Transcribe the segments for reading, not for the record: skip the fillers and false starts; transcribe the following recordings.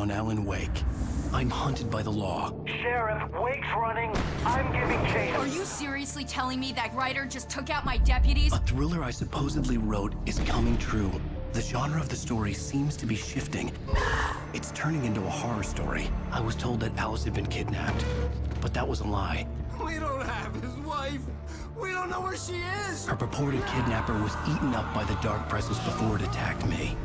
on Alan Wake. I'm hunted by the law. Sheriff, Wake's running. I'm giving chase. Are you seriously telling me that writer just took out my deputies? A thriller I supposedly wrote is coming true. The genre of the story seems to be shifting. It's turning into a horror story. I was told that Alice had been kidnapped, but that was a lie. We don't have his wife. We don't know where she is. Her purported kidnapper was eaten up by the dark presence before it attacked me.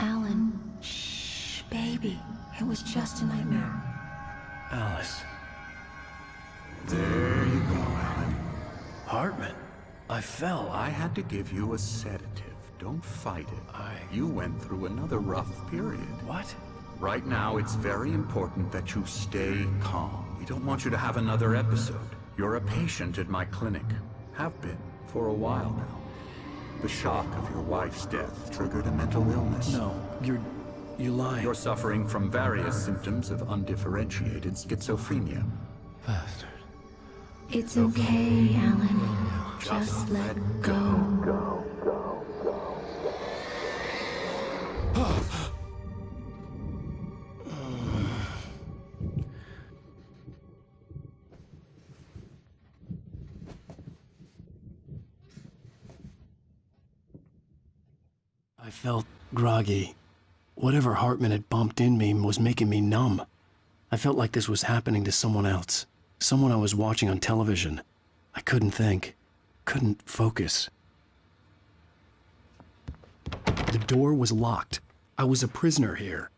Alan, shh, baby. It was just a nightmare. Alice. There you go, Alan. Hartman. I fell. I had to give you a sedative. Don't fight it. You went through another rough period. What? Right now, it's very important that you stay calm. We don't want you to have another episode. You're a patient at my clinic. Have been for a while now. The shock of your wife's death triggered a mental illness. No, you lied. You're suffering from various symptoms of undifferentiated schizophrenia. Bastard. It's okay, Alan. Just let go. I felt groggy. Whatever Hartman had bumped in me was making me numb. I felt like this was happening to someone else. Someone I was watching on television. I couldn't think. Couldn't focus. The door was locked. I was a prisoner here.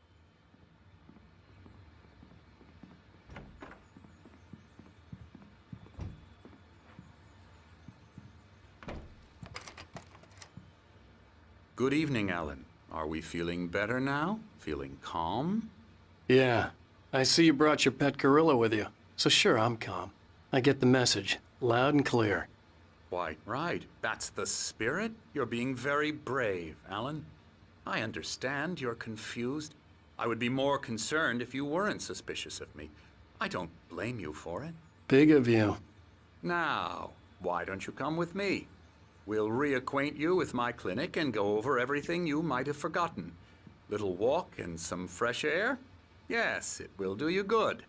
Good evening, Alan. Are we feeling better now? Feeling calm? Yeah. I see you brought your pet gorilla with you. So sure, I'm calm. I get the message. Loud and clear. Quite right. That's the spirit. You're being very brave, Alan. I understand you're confused. I would be more concerned if you weren't suspicious of me. I don't blame you for it. Big of you. Now, why don't you come with me? We'll reacquaint you with my clinic and go over everything you might have forgotten. Little walk and some fresh air? Yes, it will do you good.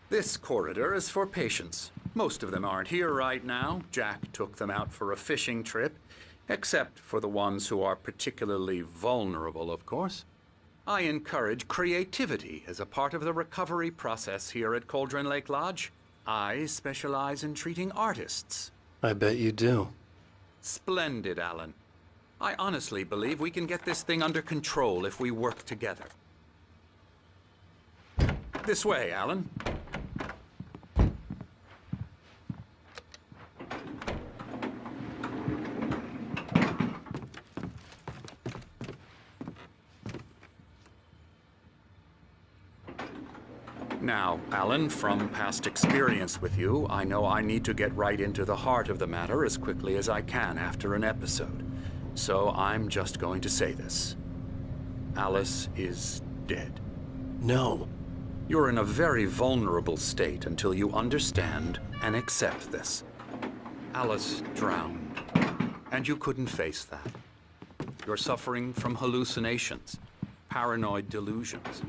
This corridor is for patients. Most of them aren't here right now. Jack took them out for a fishing trip, except for the ones who are particularly vulnerable, of course. I encourage creativity as a part of the recovery process here at Cauldron Lake Lodge. I specialize in treating artists. I bet you do. Splendid, Alan. I honestly believe we can get this thing under control if we work together. This way, Alan. Now, Alan, from past experience with you, I know I need to get right into the heart of the matter as quickly as I can after an episode. So I'm just going to say this. Alice is dead. No. You're in a very vulnerable state until you understand and accept this. Alice drowned, and you couldn't face that. You're suffering from hallucinations, paranoid delusions,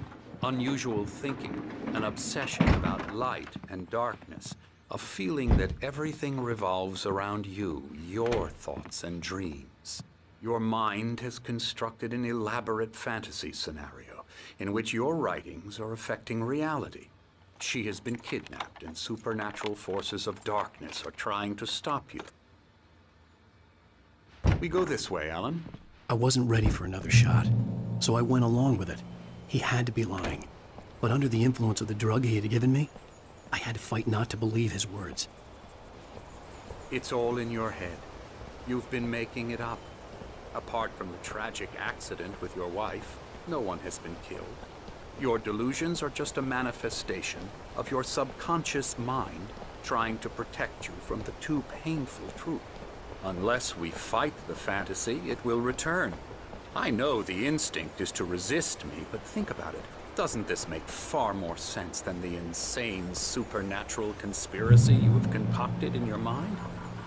unusual thinking, an obsession about light and darkness, a feeling that everything revolves around you, your thoughts and dreams. Your mind has constructed an elaborate fantasy scenario in which your writings are affecting reality. She has been kidnapped and supernatural forces of darkness are trying to stop you. We go this way, Alan. I wasn't ready for another shot, so I went along with it. He had to be lying. But under the influence of the drug he had given me, I had to fight not to believe his words. It's all in your head. You've been making it up. Apart from the tragic accident with your wife, no one has been killed. Your delusions are just a manifestation of your subconscious mind trying to protect you from the too painful truth. Unless we fight the fantasy, it will return. I know the instinct is to resist me, but think about it. Doesn't this make far more sense than the insane supernatural conspiracy you have concocted in your mind?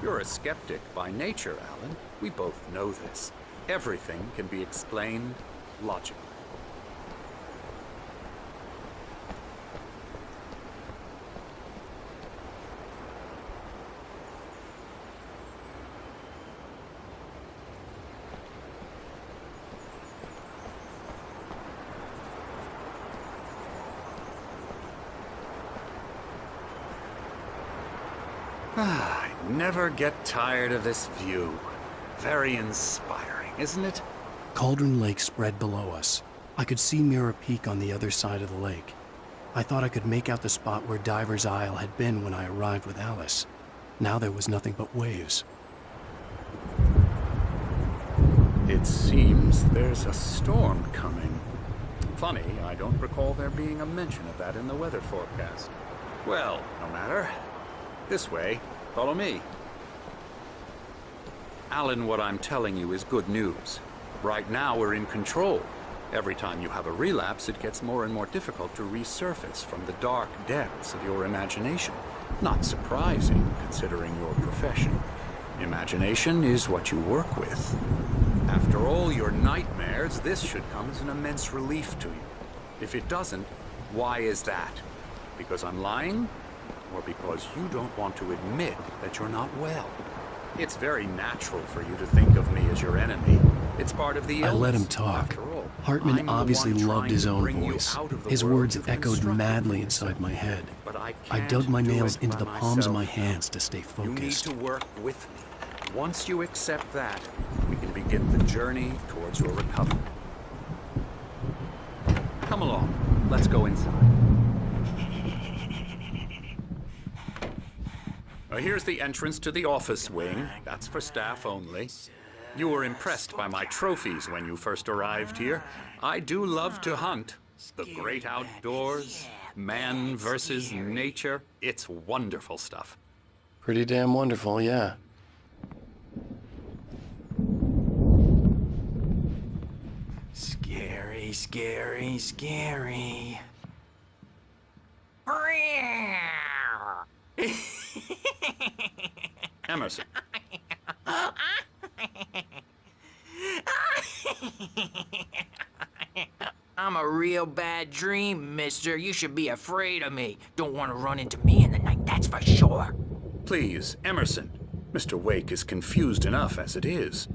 You're a skeptic by nature, Alan. We both know this. Everything can be explained logically. I never get tired of this view. Very inspiring, isn't it? Cauldron Lake spread below us. I could see Mirror Peak on the other side of the lake. I thought I could make out the spot where Diver's Isle had been when I arrived with Alice. Now there was nothing but waves. It seems there's a storm coming. Funny, I don't recall there being a mention of that in the weather forecast. Well, no matter. This way. Follow me. Alan, what I'm telling you is good news. Right now, we're in control. Every time you have a relapse, it gets more and more difficult to resurface from the dark depths of your imagination. Not surprising, considering your profession. Imagination is what you work with. After all your nightmares, this should come as an immense relief to you. If it doesn't, why is that? Because I'm lying? Or because you don't want to admit that you're not well? It's very natural for you to think of me as your enemy. It's part of the illness. I let him talk. Hartman obviously loved his own voice. His words echoed madly inside my head. I dug my nails into the palms of my hands to stay focused. You need to work with me. Once you accept that, we can begin the journey towards your recovery. Come along. Let's go inside. Here's the entrance to the office wing. That's for staff only. You were impressed by my trophies when you first arrived here. I do love to hunt. The great outdoors, man versus nature. It's wonderful stuff. Pretty damn wonderful, yeah. Scary, scary, scary. Emerson. I'm a real bad dream, mister. You should be afraid of me. Don't want to run into me in the night, that's for sure. Please, Emerson. Mr. Wake is confused enough as it is.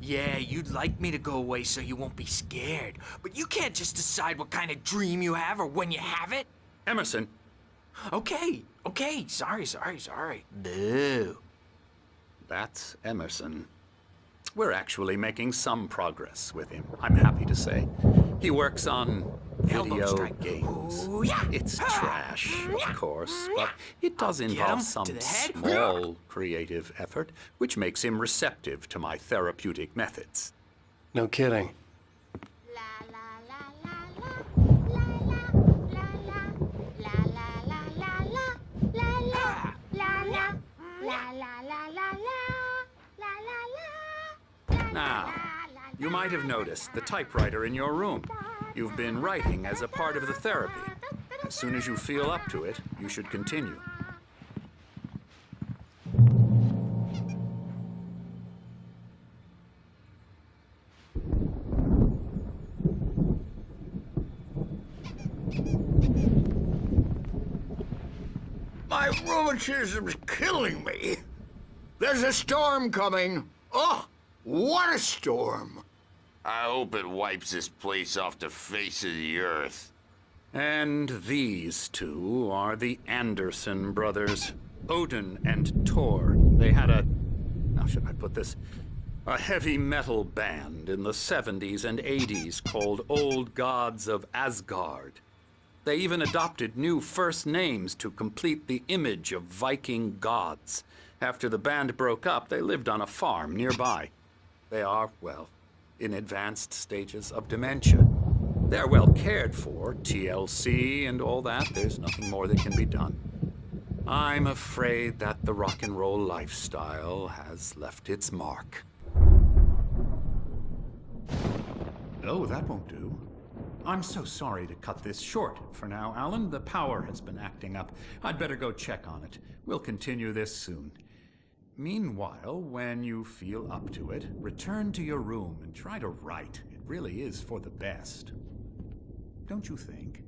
Yeah, you'd like me to go away so you won't be scared. But you can't just decide what kind of dream you have or when you have it. Emerson. Okay. Sorry. Boo. That's Emerson. We're actually making some progress with him, I'm happy to say. He works on video games. Ooh, yeah. It's trash, of course, but it does involve some small creative effort, which makes him receptive to my therapeutic methods. No kidding. Now, you might have noticed the typewriter in your room. You've been writing as a part of the therapy. As soon as you feel up to it, you should continue. My rheumatism's killing me. There's a storm coming. Oh, what a storm. I hope it wipes this place off the face of the earth. And these two are the Anderson brothers, Odin and Thor. They had a, how should I put this? A heavy metal band in the 70s and 80s called Old Gods of Asgard. They even adopted new first names to complete the image of Viking gods. After the band broke up, they lived on a farm nearby. They are, well, in advanced stages of dementia. They're well cared for, TLC and all that. There's nothing more that can be done. I'm afraid that the rock and roll lifestyle has left its mark. Oh, that won't do. I'm so sorry to cut this short for now, Alan. The power has been acting up. I'd better go check on it. We'll continue this soon. Meanwhile, when you feel up to it, return to your room and try to write. It really is for the best. Don't you think?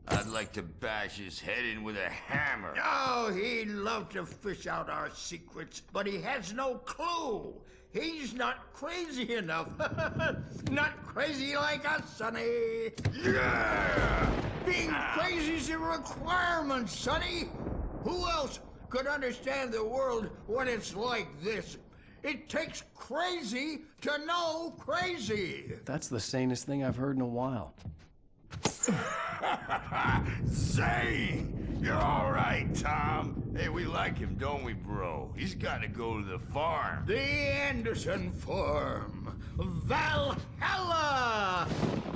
I'd like to bash his head in with a hammer. Oh, he'd love to fish out our secrets, but he has no clue. He's not crazy enough. Not crazy like us, Sonny. Yeah! Being crazy's a requirement, Sonny. Who else could understand the world when it's like this? It takes crazy to know crazy. That's the sanest thing I've heard in a while. Zane! You're all right, Tom. Hey, we like him, don't we, bro? He's got to go to the farm. The Anderson Farm. Valhalla!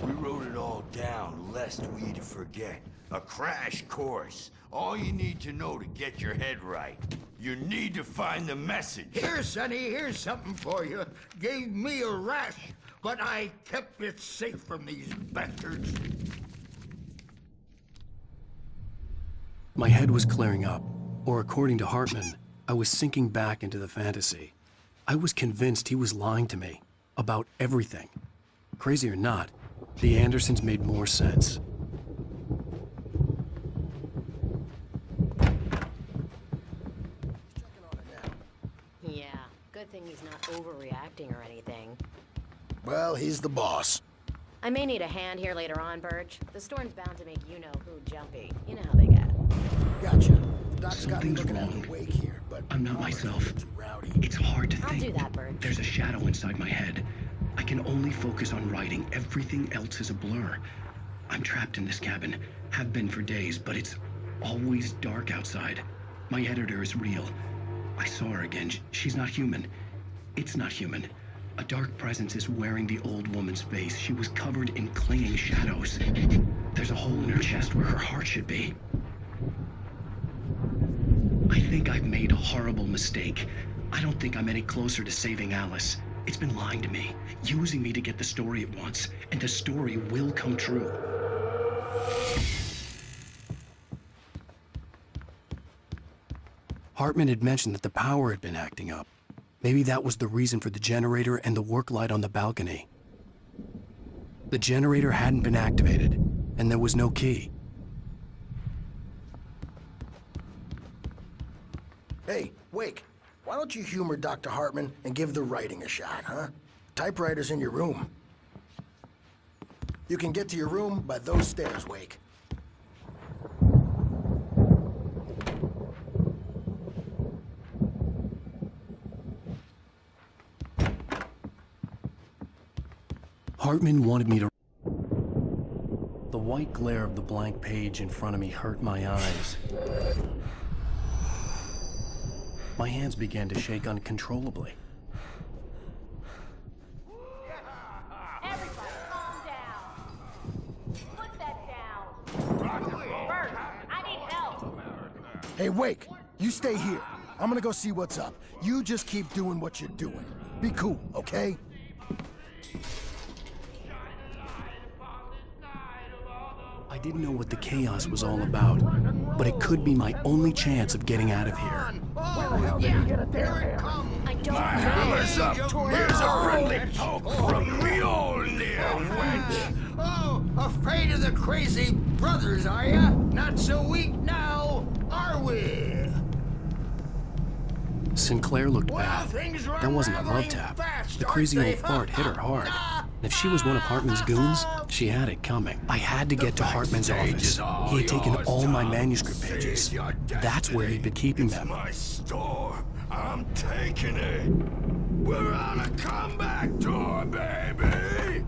We wrote it all down, lest we forget. A crash course. All you need to know to get your head right. You need to find the message. Here, Sonny, here's something for you. Gave me a rash, but I kept it safe from these bastards. My head was clearing up, or according to Hartman, I was sinking back into the fantasy. I was convinced he was lying to me about everything. Crazy or not, the Andersons made more sense. Yeah, good thing he's not overreacting or anything. Well, he's the boss. I may need a hand here later on, Birch. The storm's bound to make you-know-who jumpy. You know how they get. Gotcha. The doc's got me Something's looking wrong. at the wake here, but I'm not myself. too rowdy. It's hard to I'll think. do that, Birch. There's a shadow inside my head. I can only focus on writing. Everything else is a blur. I'm trapped in this cabin. Have been for days, but it's always dark outside. My editor is real. I saw her again. She's not human. It's not human. A dark presence is wearing the old woman's face. She was covered in clinging shadows. There's a hole in her chest where her heart should be. I think I've made a horrible mistake. I don't think I'm any closer to saving Alice. It's been lying to me, using me to get the story it wants, and the story will come true. Hartman had mentioned that the power had been acting up. Maybe that was the reason for the generator and the work light on the balcony. The generator hadn't been activated, and there was no key. Hey, Wake, why don't you humor Dr. Hartman and give the writing a shot, huh? Typewriter's in your room. You can get to your room by those stairs, Wake. Hartman wanted me to... The white glare of the blank page in front of me hurt my eyes. My hands began to shake uncontrollably. Everybody, calm down. Put that down. Bert, I need help. Hey, Wake, you stay here. I'm gonna go see what's up. You just keep doing what you're doing. Be cool, okay? I didn't know what the chaos was all about, but it could be my only chance of getting out of here. Oh, yeah, here it comes. I don't My know. hammer's up. Here's a friendly poke from Mjolnir, wench. Oh, afraid of the crazy brothers, are ya? Not so weak now, are we? Sinclair looked Well, bad. things are That wasn't a love unraveling tap. fast, The crazy aren't old they? fart hit her hard. And if she was one of Hartman's goons, she had it coming. I had to get to Hartman's office. He had taken all my manuscript pages. That's where he'd been keeping them. My store. I'm taking it. We're on a comeback tour, baby.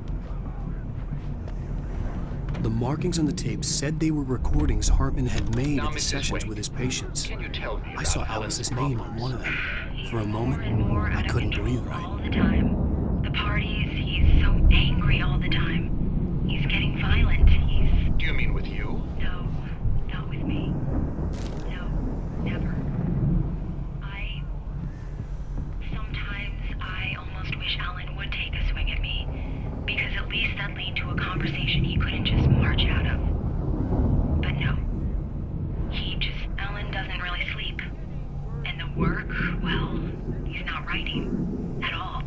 The markings on the tape said they were recordings Hartman had made at the sessions with his patients. I saw Alice's name on one of them. For a moment, I couldn't breathe All right. the time. The parties, he's so angry all the time. He's getting violent. Do you mean with you? No, not with me. No, never. Sometimes I almost wish Alan writing at all.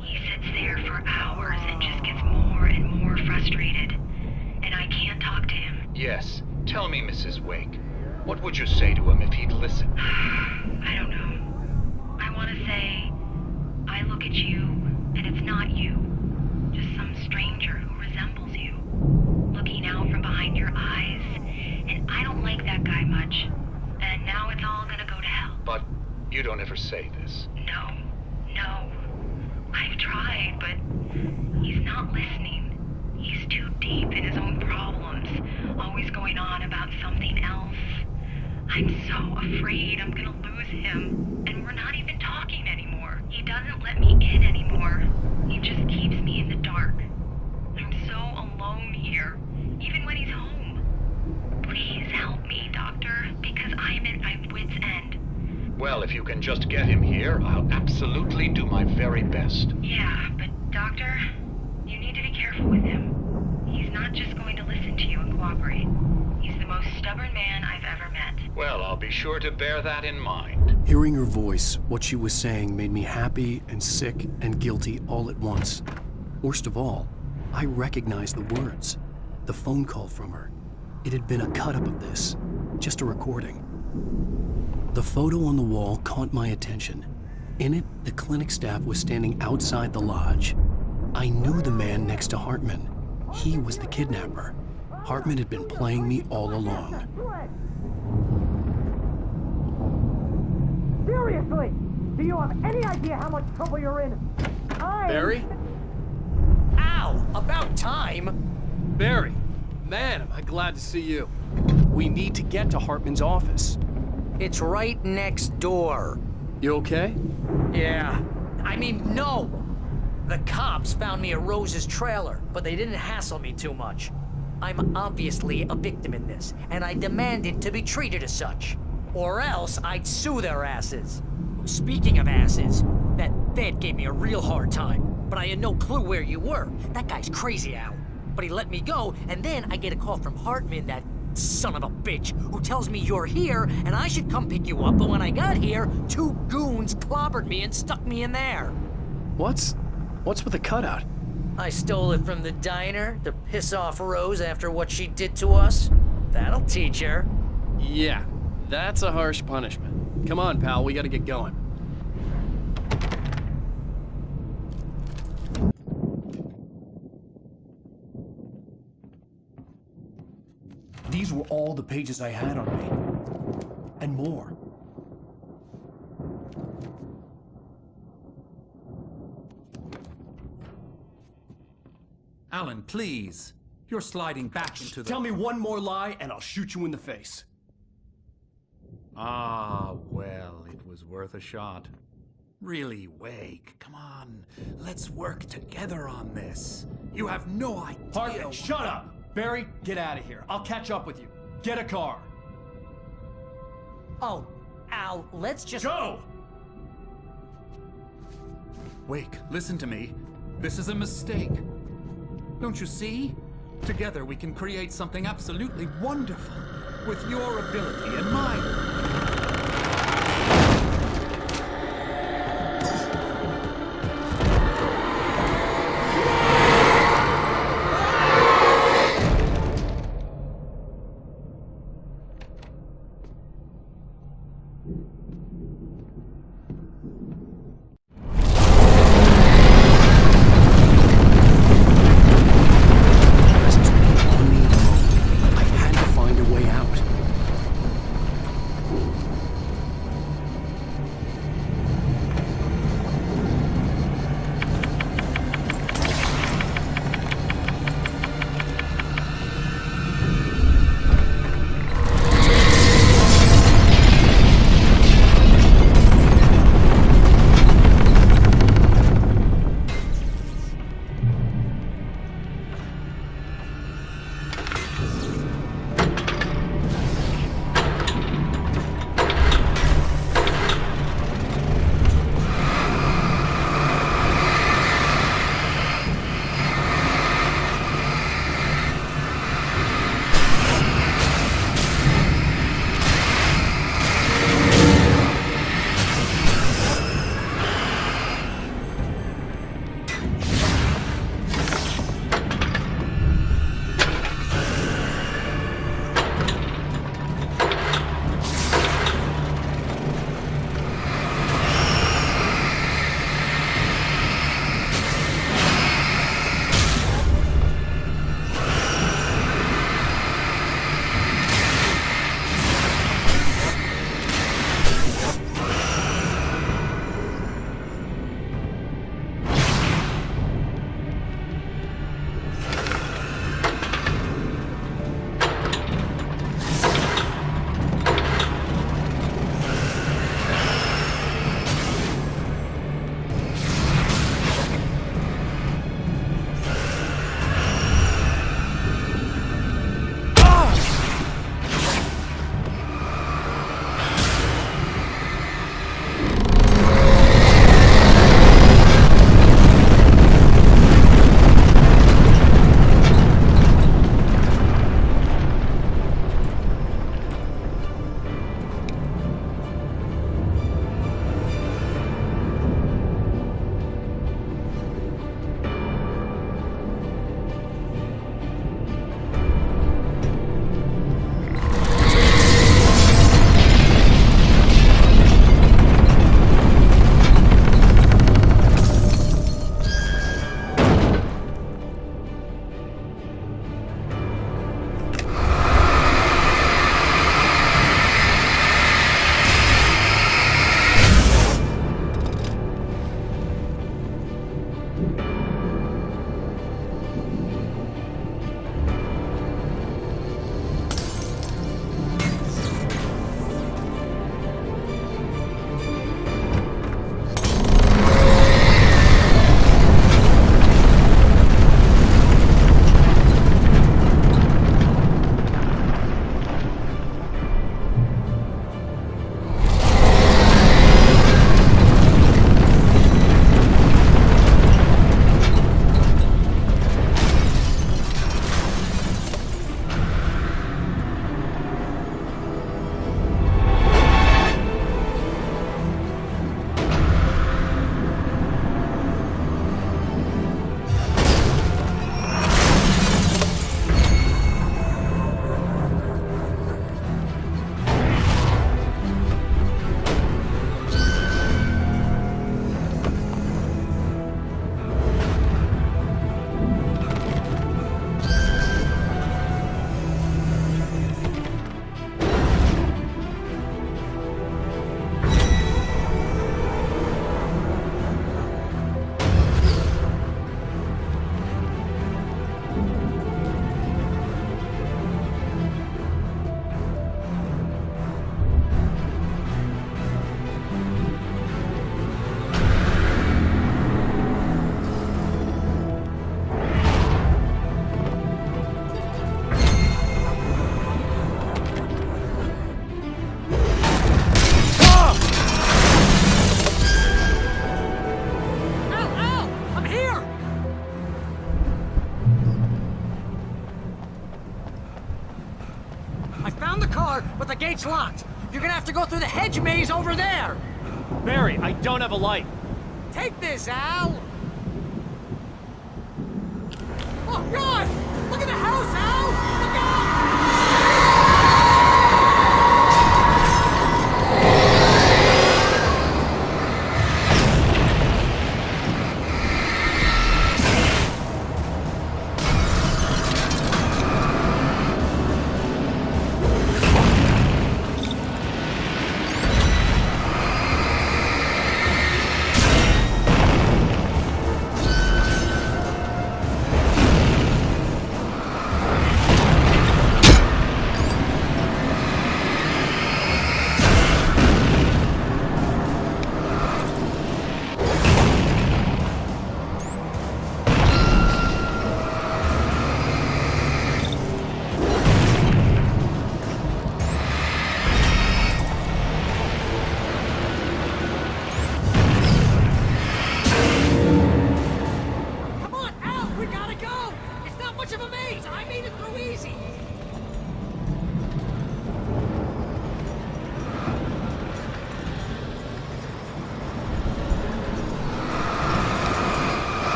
He sits there for hours and just gets more and more frustrated. And I can't talk to him. Yes. Tell me, Mrs. Wake. What would you say to him if he'd listen? I don't know. I want to say, I look at you, and it's not you. Just some stranger who resembles you. Looking out from behind your eyes. And I don't like that guy much. And now it's all gonna go to hell. But you don't ever say this. No. I've tried, but he's not listening. He's too deep in his own problems, always going on about something else. I'm so afraid I'm gonna lose him, and we're not even talking anymore. He doesn't let me in anymore. He just keeps me in the dark. I'm so alone here, even when he's home. Please help me, Doctor, because I'm at my wit's end. Well, if you can just get him here, I'll absolutely do my very best. Yeah, but Doctor, you need to be careful with him. He's not just going to listen to you and cooperate. He's the most stubborn man I've ever met. Well, I'll be sure to bear that in mind. Hearing her voice, what she was saying made me happy and sick and guilty all at once. Worst of all, I recognized the words. The phone call from her. It had been a cut-up of this, just a recording. The photo on the wall caught my attention. In it, the clinic staff was standing outside the lodge. I knew the man next to Hartman. He was the kidnapper. Hartman had been playing me all along. Seriously! Do you have any idea how much trouble you're in? Barry? Ow! About time! Barry! Man, am I glad to see you. We need to get to Hartman's office. It's right next door. You okay? Yeah. I mean, no! The cops found me at Rose's trailer, but they didn't hassle me too much. I'm obviously a victim in this, and I demanded to be treated as such. Or else I'd sue their asses. Speaking of asses, that vet gave me a real hard time, but I had no clue where you were. That guy's crazy, Al. But he let me go, and then I get a call from Hartman, that son of a bitch, who tells me you're here, and I should come pick you up, but when I got here, 2 goons clobbered me and stuck me in there. What's with the cutout? I stole it from the diner to piss off Rose after what she did to us. That'll teach her. Yeah, that's a harsh punishment. Come on, pal, we gotta get going. These were all the pages I had on me. And more. Alan, please. You're sliding back into the... Tell me one more lie and I'll shoot you in the face. Ah, well, it was worth a shot. Really, Wake, come on. Let's work together on this. You have no idea... Hartman, shut up! Barry, get out of here. I'll catch up with you. Get a car. Oh, Al, let's just... Go! Wake, listen to me. This is a mistake. Don't you see? Together we can create something absolutely wonderful. With your ability and mine. It's locked. You're gonna have to go through the hedge maze over there. Barry, I don't have a light. Take this, Al. Oh, God! Look at the house, Al! Look out!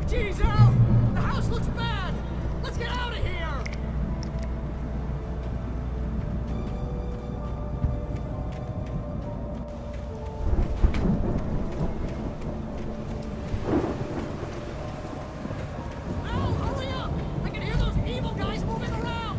Jeez, Al! The house looks bad! Let's get out of here! Al, hurry up! I can hear those evil guys moving around!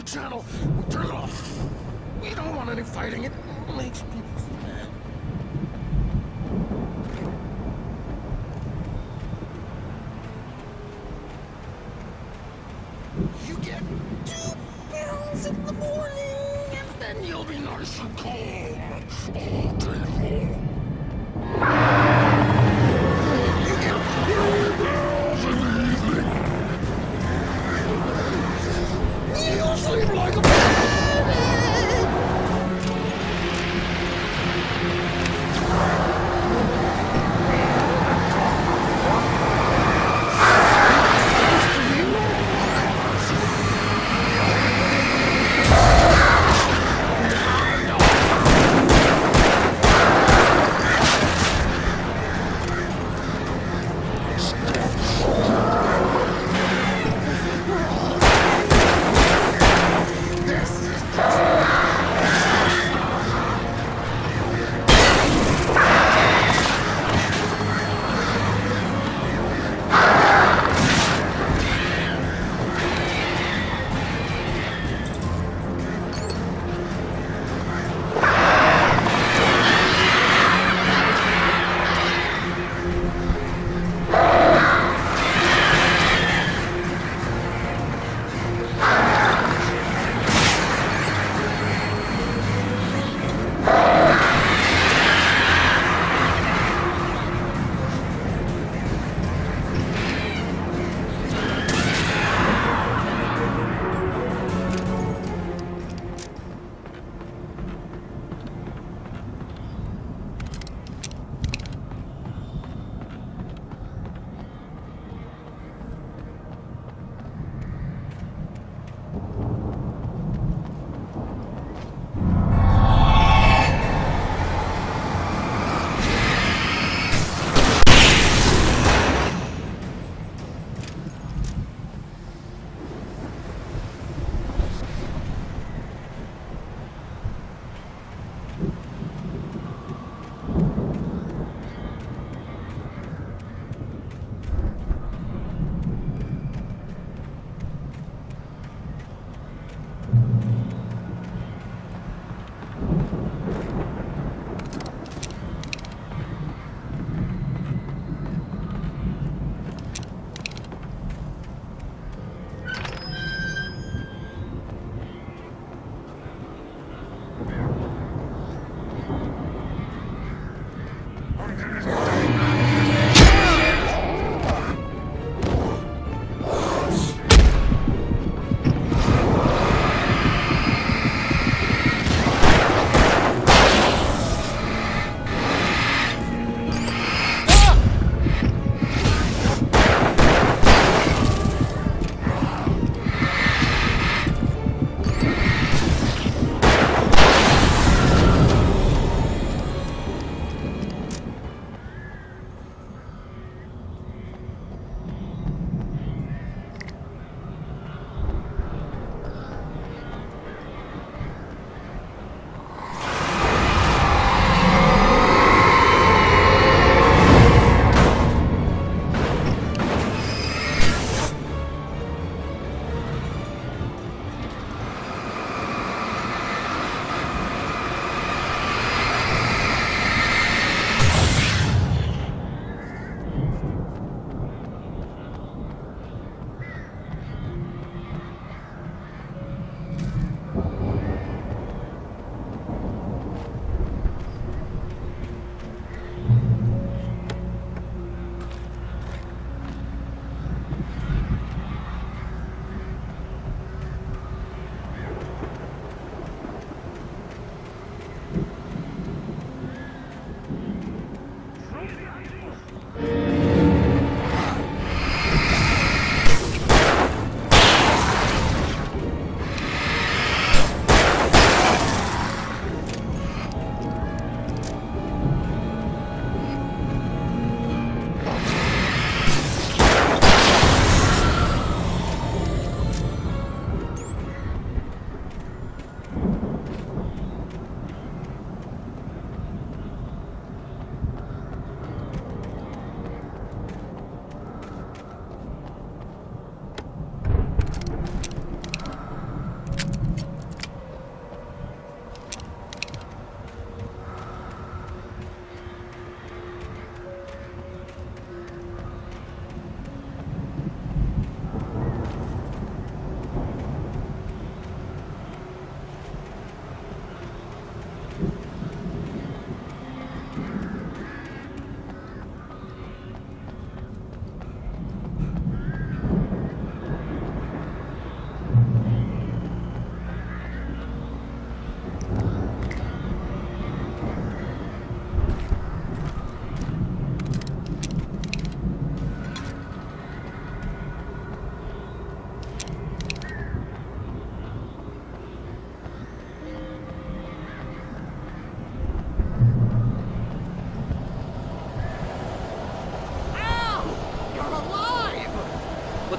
Channel. Turn it off. We don't want any fighting. It makes people mad. You get 2 pills in the morning, and then you'll be nice and calm all day long. You get 3 pills in the evening. You'll sleep like a baby!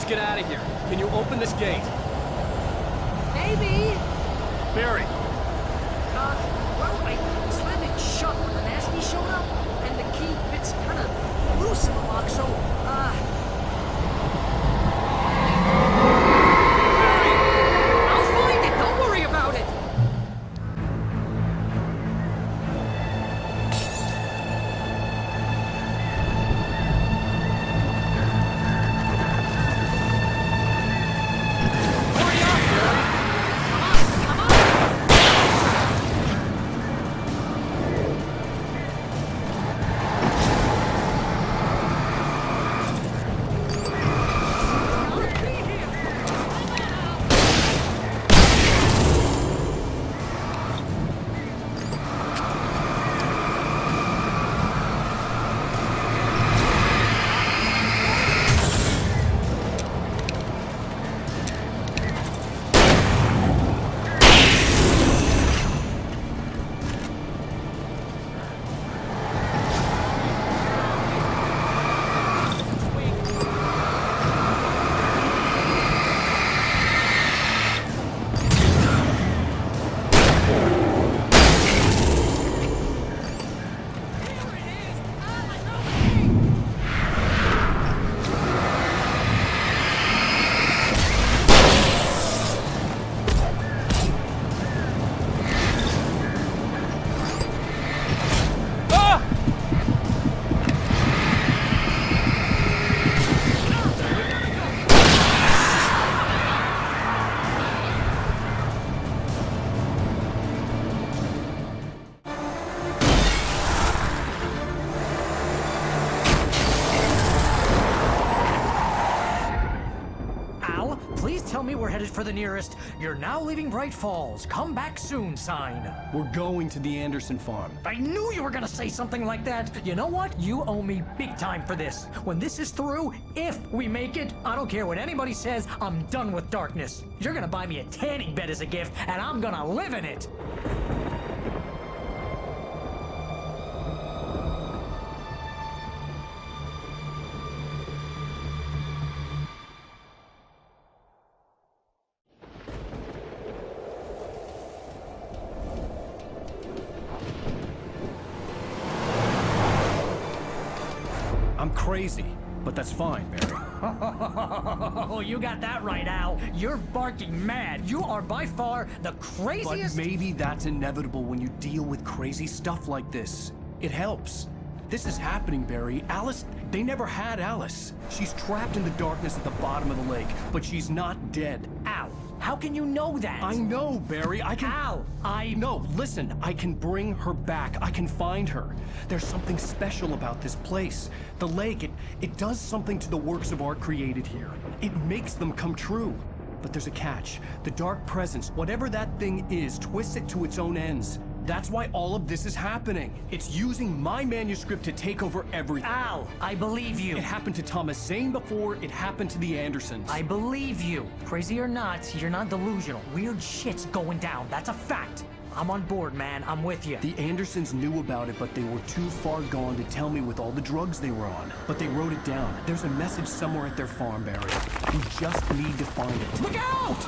get out of here. Can you open this gate? Maybe. Barry. Well, I slammed it shut when the nasty showed up, and the key fits kind of loose in the lock, so, Barry! I'll find it! Don't worry about it! Hurry up, Barry! Come on! Tell me we're headed for the nearest "You're now leaving Bright Falls. Come back soon" sign. We're going to the Anderson farm. I knew you were gonna say something like that. You know what? You owe me big time for this. When this is through, if we make it, I don't care what anybody says, I'm done with darkness. You're gonna buy me a tanning bed as a gift, and I'm gonna live in it. I'm crazy, but that's fine, Barry. Oh, you got that right, Al. You're barking mad. You are by far the craziest... But maybe that's inevitable when you deal with crazy stuff like this. It helps. This is happening, Barry. Alice, they never had Alice. She's trapped in the darkness at the bottom of the lake, but she's not dead. Al, how can you know that? I know, Barry. I can... Al, No, listen. I can bring her back. I can find her. There's something special about this place. The lake, it does something to the works of art created here. It makes them come true. But there's a catch. The dark presence, whatever that thing is, twists it to its own ends. That's why all of this is happening. It's using my manuscript to take over everything. Al, I believe you. It happened to Thomas Zane before, it happened to the Andersons. I believe you. Crazy or not, you're not delusional. Weird shit's going down. That's a fact. I'm on board, man. I'm with you. The Andersons knew about it, but they were too far gone to tell me with all the drugs they were on. But they wrote it down. There's a message somewhere at their farm, Barry. We just need to find it. Look out!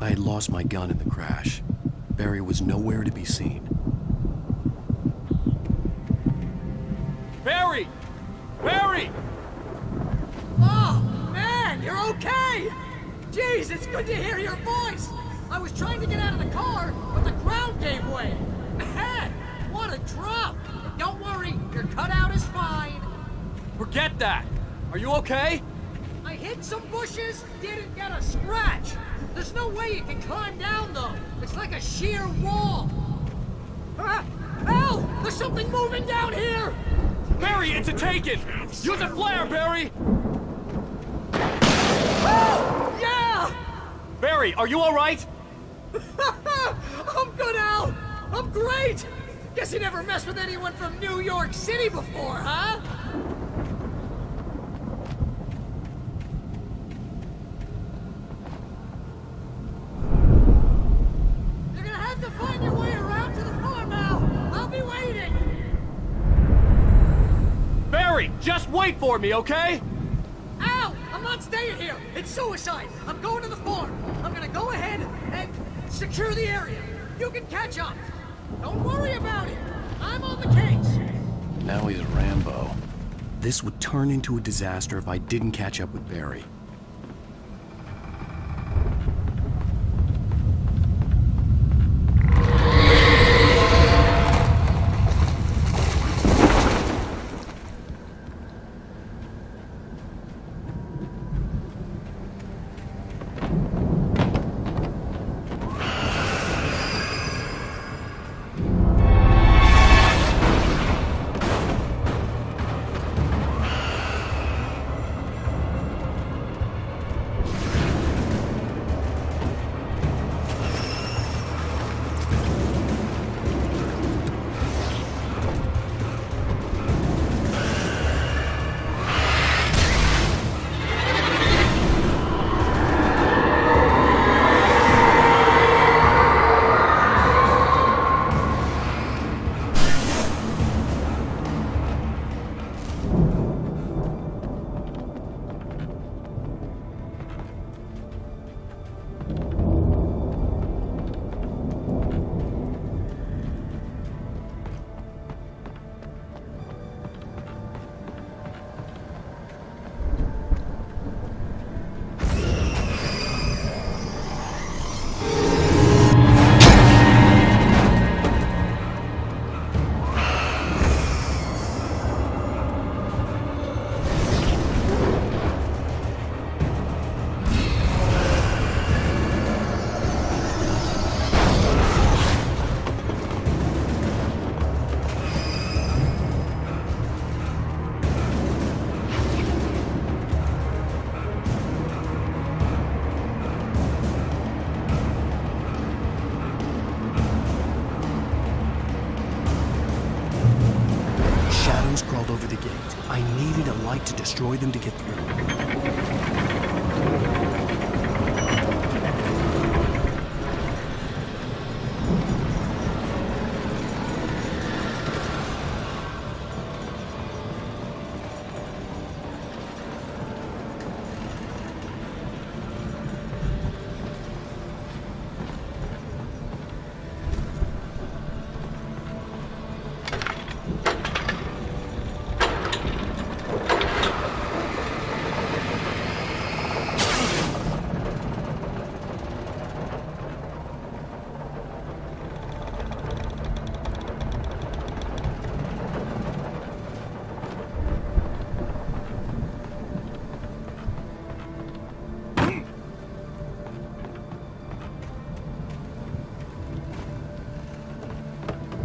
I had lost my gun in the crash. Barry was nowhere to be seen. Barry! Barry! Oh, man, you're okay! Jeez, it's good to hear your voice! I was trying to get out of the car, but the ground gave way. Man, what a drop! Don't worry, your cutout is fine. Forget that! Are you okay? I hit some bushes, didn't get a scratch. There's no way you can climb down, though. It's like a sheer wall. Al! There's something moving down here! Barry, it's a taken! Use a flare, Barry! Oh! Yeah! Barry, are you all right? I'm good, Al! I'm great! Guess you never messed with anyone from New York City before, huh? You're gonna have to find your way around to the farm, Al! I'll be waiting! Barry, just wait for me, okay? Al! I'm not staying here! It's suicide! I'm going to the farm! I'm gonna go ahead and secure the area! You can catch up! Don't worry about it! I'm on the case! Now he's a Rambo. This would turn into a disaster if I didn't catch up with Barry. Over the gate. I needed a light to destroy them to get through.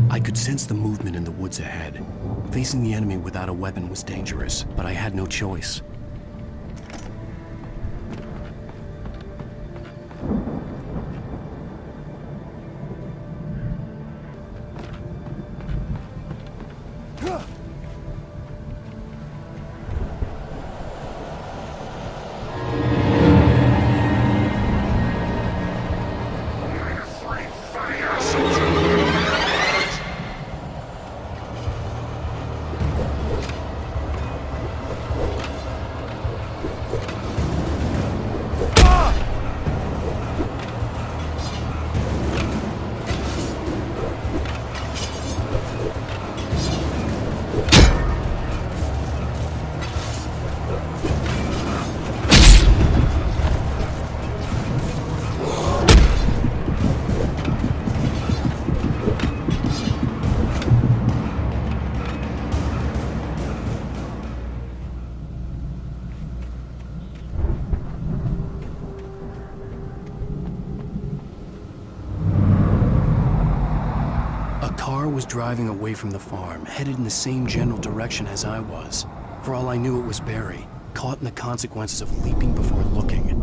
I could sense the movement in the woods ahead. Facing the enemy without a weapon was dangerous, but I had no choice. Was driving away from the farm, headed in the same general direction as I was. For all I knew, it was Barry, caught in the consequences of leaping before looking.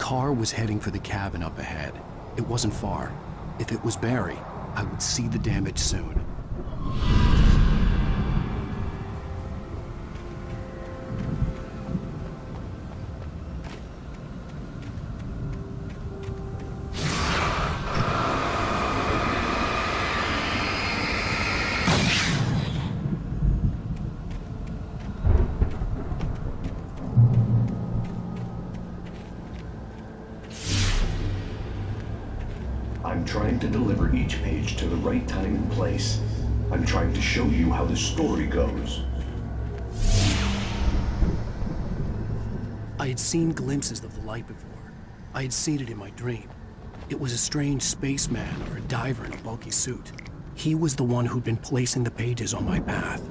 car was heading for the cabin up ahead. It wasn't far. If it was Barry, I would see the damage soon. I'm trying to deliver each page to the right time and place. I'm trying to show you how the story goes. I had seen glimpses of the light before. I had seen it in my dream. It was a strange spaceman or a diver in a bulky suit. He was the one who'd been placing the pages on my path.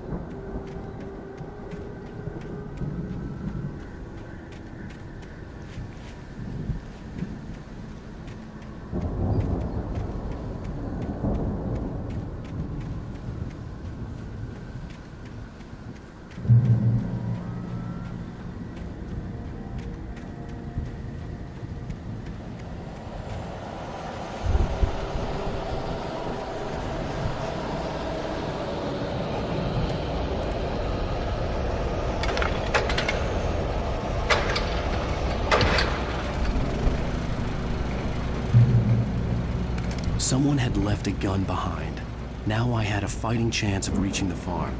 Someone had left a gun behind. Now I had a fighting chance of reaching the farm.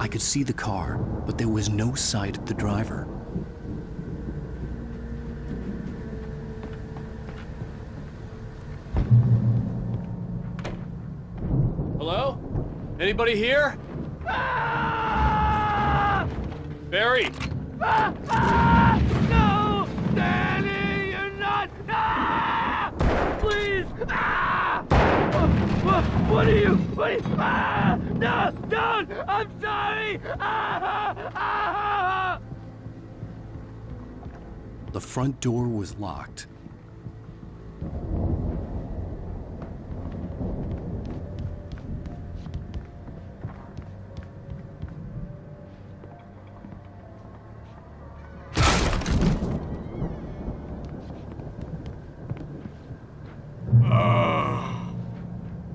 I could see the car, but there was no sight of the driver. Hello? Anybody here? Barry! No! Danny, you're not! No! Please! Ah! No! Don't! I'm sorry! Ah! The front door was locked.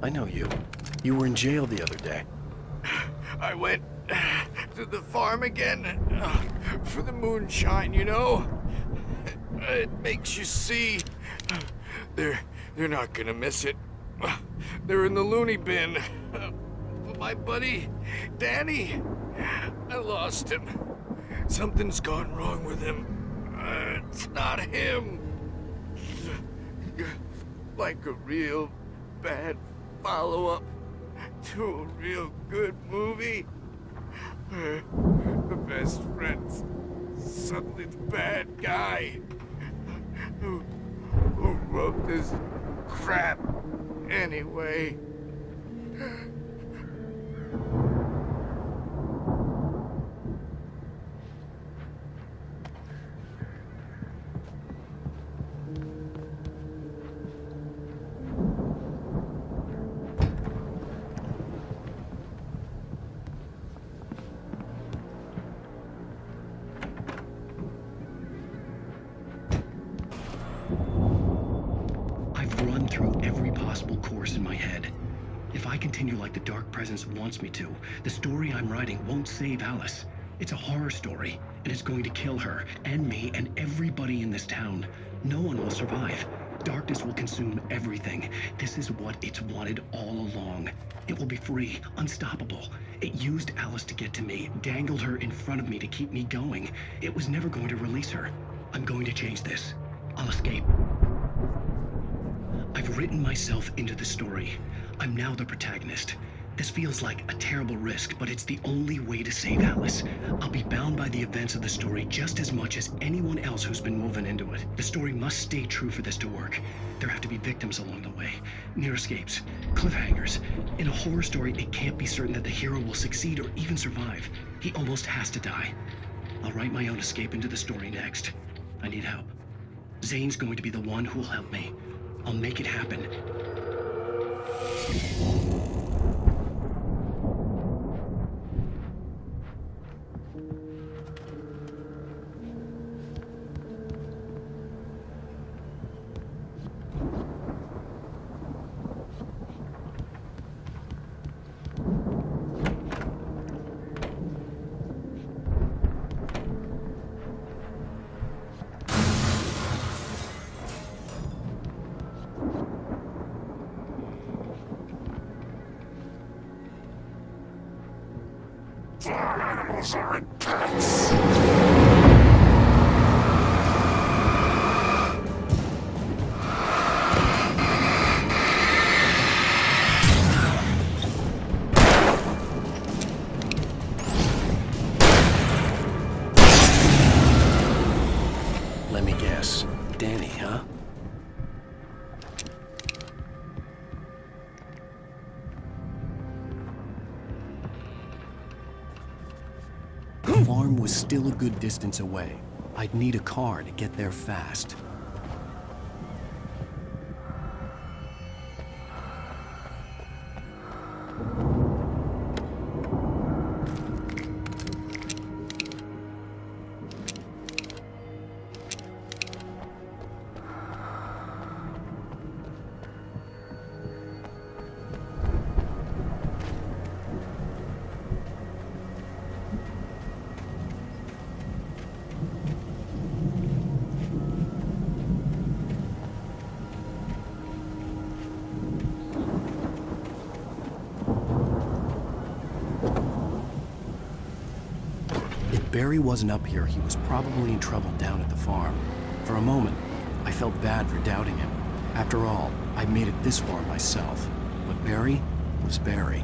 I know you. You were in jail the other day. I went to the farm again for the moonshine, you know? It makes you see. They're not gonna miss it. They're in the loony bin. But my buddy, Danny, I lost him. Something's gone wrong with him. It's not him. Like a real bad follow-up to a real good movie. Where the best friend's suddenly the bad guy who wrote this crap anyway. Run through every possible course in my head. If I continue like the Dark Presence wants me to, the story I'm writing won't save Alice. It's a horror story, and it's going to kill her, and me, and everybody in this town. No one will survive. Darkness will consume everything. This is what it's wanted all along. It will be free, unstoppable. It used Alice to get to me, dangled her in front of me to keep me going. It was never going to release her. I'm going to change this. I'll escape. I've written myself into the story. I'm now the protagonist. This feels like a terrible risk, but it's the only way to save Alice. I'll be bound by the events of the story just as much as anyone else who's been woven into it. The story must stay true for this to work. There have to be victims along the way, near escapes, cliffhangers. In a horror story, it can't be certain that the hero will succeed or even survive. He almost has to die. I'll write my own escape into the story next. I need help. Zane's going to be the one who will help me. I'll make it happen. Farm animals aren't pets. Let me guess. Danny, huh? The farm was still a good distance away. I'd need a car to get there fast. If Barry wasn't up here, he was probably in trouble down at the farm. For a moment, I felt bad for doubting him. After all, I made it this far myself. But Barry was Barry.